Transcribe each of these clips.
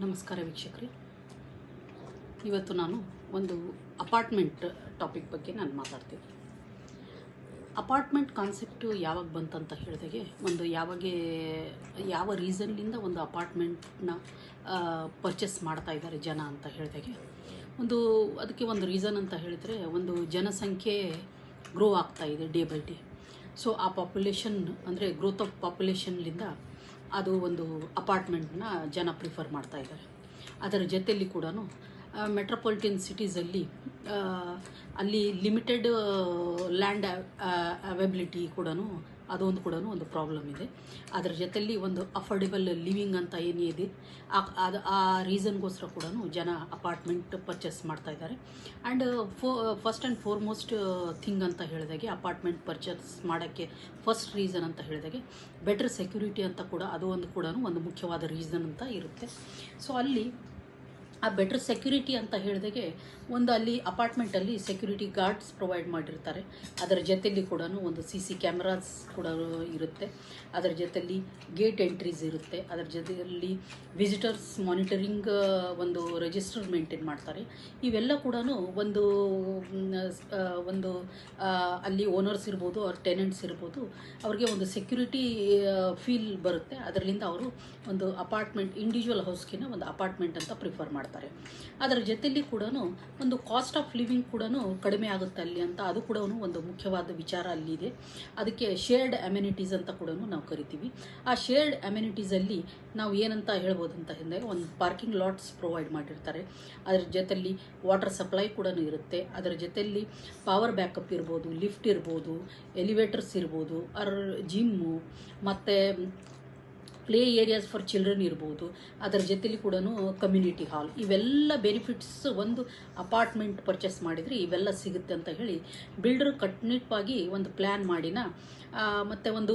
ನಮಸ್ಕಾರ ವೀಕ್ಷಕರೇ. ಇವತ್ತು ನಾನು ಒಂದು ಅಪಾರ್ಟ್ಮೆಂಟ್ ಟಾಪಿಕ್ ಬಗ್ಗೆ ನಾನು ಮಾತಾಡ್ತೀನಿ. ಅಪಾರ್ಟ್ಮೆಂಟ್ ಕಾನ್ಸೆಪ್ಟು ಯಾವಾಗ ಬಂತಂತ ಹೇಳಿದಾಗೆ, ಯಾವ ರೀಸನ್ನಿಂದ ಒಂದು ಅಪಾರ್ಟ್ಮೆಂಟ್ನ ಪರ್ಚೇಸ್ ಮಾಡ್ತಾ ಇದ್ದಾರೆ ಜನ ಅಂತ ಹೇಳಿದಾಗೆ, ಅದಕ್ಕೆ ಒಂದು ರೀಸನ್ ಅಂತ ಹೇಳಿದರೆ, ಒಂದು ಜನಸಂಖ್ಯೆ ಗ್ರೋ ಆಗ್ತಾ ಇದೆ ಡೇ ಬೈ ಡೇ. ಸೊ ಆ ಪಾಪ್ಯುಲೇಷನ್ ಅಂದರೆ ಗ್ರೋತ್ ಆಫ್ ಪಾಪ್ಯುಲೇಷನ್ಲಿಂದ ಅದು ಒಂದು ಅಪಾರ್ಟ್ಮೆಂಟ್ನ ಜನ ಪ್ರಿಫರ್ ಮಾಡ್ತಾ ಇದ್ದಾರೆ. ಅದರ ಜೊತೆಯಲ್ಲಿ ಕೂಡ ಮೆಟ್ರೋಪಾಲಿಟನ್ ಸಿಟೀಸಲ್ಲಿ ಅಲ್ಲಿ ಲಿಮಿಟೆಡ್ ಲ್ಯಾಂಡ್ ಅವೈಬಿಲಿಟಿ ಕೂಡ ಒಂದು ಪ್ರಾಬ್ಲಮ್ ಇದೆ. ಅದರ ಜೊತೆಯಲ್ಲಿ ಒಂದು ಅಫೋರ್ಡೆಬಲ್ ಲಿವಿಂಗ್ ಅಂತ ಏನಿದೆ, ಆ ರೀಸನ್ಗೋಸ್ಕರ ಕೂಡ ಜನ ಅಪಾರ್ಟ್ಮೆಂಟ್ ಪರ್ಚೇಸ್ ಮಾಡ್ತಾ ಇದ್ದಾರೆ. And first and foremost thing ಅಂತ ಹೇಳಿದಾಗೆ, ಅಪಾರ್ಟ್ಮೆಂಟ್ ಪರ್ಚೇಸ್ ಮಾಡೋಕ್ಕೆ ಫಸ್ಟ್ ರೀಸನ್ ಅಂತ ಹೇಳಿದಾಗೆ ಬೆಟರ್ ಸೆಕ್ಯೂರಿಟಿ ಅಂತ ಕೂಡ ಒಂದು ಮುಖ್ಯವಾದ ರೀಸನ್ ಅಂತ ಇರುತ್ತೆ. ಸೊ ಅಲ್ಲಿ ಆ ಬೆಟರ್ ಸೆಕ್ಯೂರಿಟಿ ಅಂತ ಹೇಳಿದಾಗೆ, ಅಲ್ಲಿ ಅಪಾರ್ಟ್ಮೆಂಟಲ್ಲಿ ಸೆಕ್ಯೂರಿಟಿ ಗಾರ್ಡ್ಸ್ ಪ್ರೊವೈಡ್ ಮಾಡಿರ್ತಾರೆ. ಅದರ ಜೊತೆಯಲ್ಲಿ ಕೂಡ ಒಂದು CC ಕ್ಯಾಮ್ರಾಸ್ ಕೂಡ ಇರುತ್ತೆ. ಅದರ ಜೊತೆಯಲ್ಲಿ ಗೇಟ್ ಎಂಟ್ರೀಸ್ ಇರುತ್ತೆ. ಅದರ ಜೊತೆಯಲ್ಲಿ ವಿಸಿಟರ್ಸ್ ಮಾನಿಟರಿಂಗ್ ಒಂದು ರಿಜಿಸ್ಟರ್ ಮೇಂಟೈನ್ ಮಾಡ್ತಾರೆ. ಇವೆಲ್ಲ ಕೂಡ ಒಂದು ಅಲ್ಲಿ ಓನರ್ಸ್ ಇರ್ಬೋದು, ಅವ್ರ ಟೆನೆಂಟ್ಸ್ ಇರ್ಬೋದು, ಅವ್ರಿಗೆ ಒಂದು ಸೆಕ್ಯೂರಿಟಿ ಫೀಲ್ ಬರುತ್ತೆ. ಅದರಿಂದ ಅವರು ಒಂದು ಅಪಾರ್ಟ್ಮೆಂಟ್, ಇಂಡಿವಿಜುವಲ್ ಹೌಸ್ಗಿನ ಒಂದು ಅಪಾರ್ಟ್ಮೆಂಟ್ ಅಂತ ಪ್ರಿಫರ್ ಮಾಡ್ತಾರೆ. ಅದರ ಜೊತೆಯಲ್ಲಿ ಕೂಡ ಒಂದು ಕಾಸ್ಟ್ ಆಫ್ ಲಿವಿಂಗ್ ಕೂಡ ಕಡಿಮೆ ಆಗುತ್ತೆ ಅಲ್ಲಿ ಅಂತ, ಅದು ಕೂಡ ಒಂದು ಮುಖ್ಯವಾದ ವಿಚಾರ ಅಲ್ಲಿದೆ. ಅದಕ್ಕೆ ಶೇರ್ಡ್ ಅಮ್ಯುನಿಟೀಸ್ ಅಂತ ಕೂಡ ನಾವು ಕರಿತೀವಿ. ಆ ಶೇರ್ಡ್ ಅಮ್ಯುನಿಟೀಸಲ್ಲಿ ನಾವು ಏನಂತ ಹೇಳ್ಬೋದು ಅಂತ ಹೇಳಿದ್ರೆ, ಒಂದು ಪಾರ್ಕಿಂಗ್ ಲಾಟ್ಸ್ ಪ್ರೊವೈಡ್ ಮಾಡಿರ್ತಾರೆ. ಅದರ ಜೊತೆಯಲ್ಲಿ ವಾಟರ್ ಸಪ್ಲೈ ಕೂಡ ಇರುತ್ತೆ. ಅದರ ಜೊತೆಯಲ್ಲಿ ಪವರ್ ಬ್ಯಾಕಪ್ ಇರ್ಬೋದು, ಲಿಫ್ಟ್ ಇರ್ಬೋದು, ಎಲಿವೇಟರ್ಸ್ ಇರ್ಬೋದು, ಜಿಮ್ಮು ಮತ್ತು ಪ್ಲೇ ಏರಿಯಾಸ್ ಫಾರ್ ಚಿಲ್ಡ್ರನ್ ಇರ್ಬೋದು. ಅದರ ಜೊತೆಲಿ ಕೂಡ ಕಮ್ಯುನಿಟಿ ಹಾಲ್, ಇವೆಲ್ಲ ಬೆನಿಫಿಟ್ಸ್ ಒಂದು ಅಪಾರ್ಟ್ಮೆಂಟ್ ಪರ್ಚೇಸ್ ಮಾಡಿದರೆ ಇವೆಲ್ಲ ಸಿಗುತ್ತೆ ಅಂತ ಹೇಳಿ ಬಿಲ್ಡರ್ ಕಟ್ಟುನಿಟ್ಟಾಗಿ ಒಂದು ಪ್ಲ್ಯಾನ್ ಮಾಡಿನ. ಮತ್ತು ಒಂದು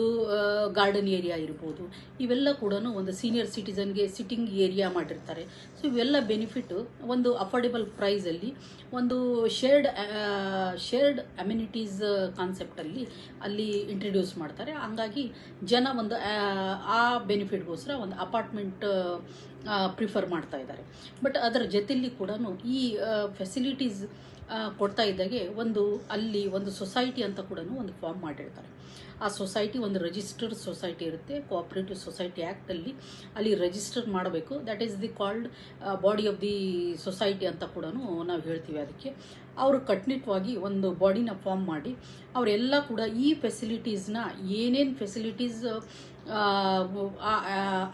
ಗಾರ್ಡನ್ ಏರಿಯಾ ಇರ್ಬೋದು, ಇವೆಲ್ಲ ಕೂಡ ಒಂದು ಸೀನಿಯರ್ ಸಿಟಿಸನ್ಗೆ ಸಿಟ್ಟಿಂಗ್ ಏರಿಯಾ ಮಾಡಿರ್ತಾರೆ. ಸೊ ಇವೆಲ್ಲ ಬೆನಿಫಿಟ್ಟು ಒಂದು ಅಫೋರ್ಡೆಬಲ್ ಪ್ರೈಸಲ್ಲಿ ಒಂದು ಶೇರ್ಡ್ ಅಮ್ಯುನಿಟೀಸ್ ಕಾನ್ಸೆಪ್ಟಲ್ಲಿ ಅಲ್ಲಿ ಇಂಟ್ರಡ್ಯೂಸ್ ಮಾಡ್ತಾರೆ. ಹಂಗಾಗಿ ಜನ ಒಂದು ಆ ಬೆನಿಫಿಟ್ಗೋಸ್ಕರ ಒಂದು ಅಪಾರ್ಟ್ಮೆಂಟ್ ಪ್ರಿಫರ್ ಮಾಡ್ತಾ ಇದ್ದಾರೆ. ಬಟ್ ಅದರ ಜೊತೆಯಲ್ಲಿ ಕೂಡ ಈ ಫೆಸಿಲಿಟೀಸ್ ಕೊಡ್ತಾ ಇದ್ದಾಗೆ ಅಲ್ಲಿ ಒಂದು ಸೊಸೈಟಿ ಅಂತ ಕೂಡ ಒಂದು ಫಾರ್ಮ್ ಮಾಡಿರ್ತಾರೆ. ಆ ಸೊಸೈಟಿ ಒಂದು ರಿಜಿಸ್ಟರ್ಡ್ ಸೊಸೈಟಿ ಇರುತ್ತೆ. ಕೋಆಪರೇಟಿವ್ ಸೊಸೈಟಿ ಆ್ಯಕ್ಟಲ್ಲಿ ಅಲ್ಲಿ ರಿಜಿಸ್ಟರ್ ಮಾಡಬೇಕು. That is the called body of the society ಅಂತ ಕೂಡ ನಾವು ಹೇಳ್ತೀವಿ. ಅದಕ್ಕೆ ಅವರು ಕಟ್ಟುನಿಟ್ಟಾಗಿ ಒಂದು ಬಾಡಿನ ಫಾರ್ಮ್ ಮಾಡಿ ಅವರೆಲ್ಲ ಕೂಡ ಈ ಫೆಸಿಲಿಟೀಸ್ನ ಏನೇನು ಫೆಸಿಲಿಟೀಸ್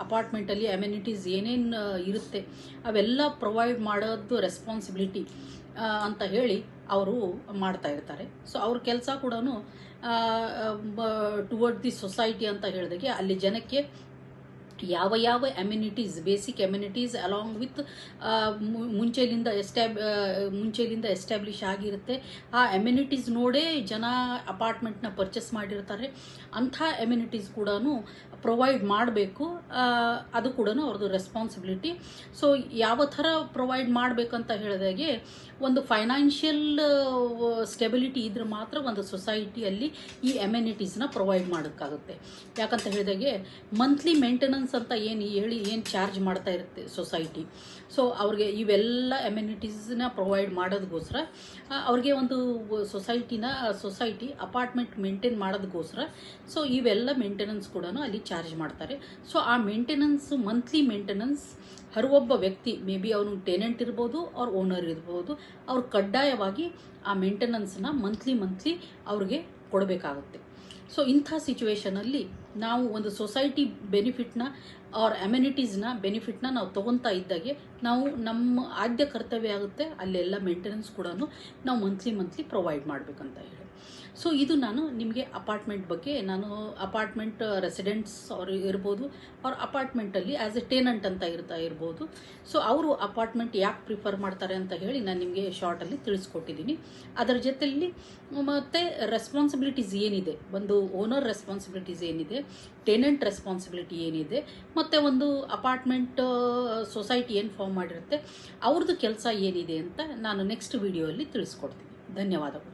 ಅಪಾರ್ಟ್ಮೆಂಟಲ್ಲಿ ಅಮ್ಯುನಿಟೀಸ್ ಏನೇನು ಇರುತ್ತೆ ಅವೆಲ್ಲ ಪ್ರೊವೈಡ್ ಮಾಡೋದು ರೆಸ್ಪಾನ್ಸಿಬಿಲಿಟಿ ಅಂತ ಹೇಳಿ ಅವರು ಮಾಡ್ತಾ ಇರ್ತಾರೆ. ಸೊ ಅವ್ರ ಕೆಲಸ ಕೂಡ ಟುವರ್ಡ್ ದಿ ಸೊಸೈಟಿ ಅಂತ ಹೇಳಿದಾಗೆ, ಅಲ್ಲಿ ಜನಕ್ಕೆ ಯಾವ amenities, basic amenities along with ಮುಂಚೆಲಿಂದ ಎಸ್ಟಾಬ್ಲಿಷ್ ಆಗಿರುತ್ತೆ. ಆ ಅಮ್ಯುನಿಟೀಸ್ ನೋಡೇ ಜನ ಅಪಾರ್ಟ್ಮೆಂಟ್ನ ಪರ್ಚೇಸ್ ಮಾಡಿರ್ತಾರೆ. ಅಂಥ ಅಮ್ಯುನಿಟೀಸ್ ಕೂಡ ಪ್ರೊವೈಡ್ ಮಾಡಬೇಕು. ಅದು ಕೂಡ ಅವ್ರದ್ದು ರೆಸ್ಪಾನ್ಸಿಬಿಲಿಟಿ. ಸೊ ಯಾವ ಥರ ಪ್ರೊವೈಡ್ ಮಾಡಬೇಕಂತ ಹೇಳಿದಾಗೆ, ಒಂದು ಫೈನಾನ್ಷಿಯಲ್ ಸ್ಟೆಬಿಲಿಟಿ ಇದ್ರೆ ಮಾತ್ರ ಒಂದು ಸೊಸೈಟಿಯಲ್ಲಿ ಈ ಅಮ್ಯುನಿಟೀಸ್ನ ಪ್ರೊವೈಡ್ ಮಾಡೋಕ್ಕಾಗುತ್ತೆ. ಯಾಕಂತ ಹೇಳಿದಾಗೆ ಮಂತ್ಲಿ ಮೇಂಟೆನೆನ್ಸ್ ಅಂತ ಏನು ಚಾರ್ಜ್ ಮಾಡ್ತಾ ಇರುತ್ತೆ ಸೊಸೈಟಿ. ಸೊ ಅವ್ರಿಗೆ ಇವೆಲ್ಲ ಅಮ್ಯುನಿಟೀಸ್ನ ಪ್ರೊವೈಡ್ ಮಾಡೋದಕ್ಕೋಸ್ಕರ ಅವ್ರಿಗೆ ಒಂದು ಸೊಸೈಟಿ ಅಪಾರ್ಟ್ಮೆಂಟ್ ಮೇಂಟೈನ್ ಮಾಡೋದಕ್ಕೋಸ್ಕರ ಸೊ ಇವೆಲ್ಲ ಮೇಂಟೆನೆನ್ಸ್ ಕೂಡ ಅಲ್ಲಿ ಚಾರ್ಜ್ ಮಾಡ್ತಾರೆ. ಸೊ ಆ ಮೇಂಟೆನೆನ್ಸ್, ಮಂತ್ಲಿ ಮೇಂಟೆನೆನ್ಸ್ ಒಬ್ಬ ವ್ಯಕ್ತಿ, ಮೇ ಬಿ ಅವನು ಟೆನೆಂಟ್ ಇರ್ಬೋದು, ಅವ್ರ ಓನರ್ ಇರ್ಬೋದು, ಅವ್ರು ಕಡ್ಡಾಯವಾಗಿ ಆ ಮೇಂಟೆನೆನ್ಸ್ನ ಮಂತ್ಲಿ ಅವ್ರಿಗೆ ಕೊಡಬೇಕಾಗುತ್ತೆ. ಸೊ ಇಂಥ ಸಿಚುವೇಷನಲ್ಲಿ ನಾವು ಒಂದು ಸೊಸೈಟಿ ಬೆನಿಫಿಟ್ನ ಅವ್ರ ಅಮ್ಯುನಿಟೀಸ್ನ ಬೆನಿಫಿಟ್ನ ನಾವು ತೊಗೊತಾ ಇದ್ದಾಗೆ ನಾವು ನಮ್ಮ ಆದ್ಯ ಕರ್ತವ್ಯ ಆಗುತ್ತೆ ಅಲ್ಲೆಲ್ಲ ಮೇಂಟೆನೆನ್ಸ್ ಕೂಡ ನಾವು ಮಂತ್ಲಿ ಪ್ರೊವೈಡ್ ಮಾಡಬೇಕಂತ ಹೇಳಿ. ಸೊ ಇದು ನಾನು ನಿಮಗೆ ಅಪಾರ್ಟ್ಮೆಂಟ್ ಬಗ್ಗೆ, ನಾನು ಅಪಾರ್ಟ್ಮೆಂಟ್ ರೆಸಿಡೆಂಟ್ಸ್ ಅವರು ಇರ್ಬೋದು, ಅವ್ರ ಅಪಾರ್ಟ್ಮೆಂಟಲ್ಲಿ ಆ್ಯಸ್ ಎ ಟೆನೆಂಟ್ ಅಂತ ಇರ್ಬೋದು. ಸೊ ಅವರು ಅಪಾರ್ಟ್ಮೆಂಟ್ ಯಾಕೆ ಪ್ರಿಫರ್ ಮಾಡ್ತಾರೆ ಅಂತ ಹೇಳಿ ನಾನು ನಿಮಗೆ ಶಾರ್ಟಲ್ಲಿ ತಿಳಿಸ್ಕೊಟ್ಟಿದ್ದೀನಿ. ಅದರ ಜೊತೆಯಲ್ಲಿ ಮತ್ತು ರೆಸ್ಪಾನ್ಸಿಬಿಲಿಟೀಸ್ ಏನಿದೆ, ಒಂದು ಓನರ್ ರೆಸ್ಪಾನ್ಸಿಬಿಲಿಟೀಸ್ ಏನಿದೆ, ಟೆನೆಂಟ್ ರೆಸ್ಪಾನ್ಸಿಬಿಲಿಟಿ ಏನಿದೆ, ಮತ್ತು ಒಂದು ಅಪಾರ್ಟ್ಮೆಂಟ್ ಸೊಸೈಟಿ ಏನು ಫಾರ್ಮ್ ಮಾಡಿರುತ್ತೆ ಅವ್ರದ್ದು ಕೆಲಸ ಏನಿದೆ ಅಂತ ನಾನು ನೆಕ್ಸ್ಟ್ ವಿಡಿಯೋಲ್ಲಿ ತಿಳಿಸ್ಕೊಡ್ತೀನಿ. ಧನ್ಯವಾದಗಳು.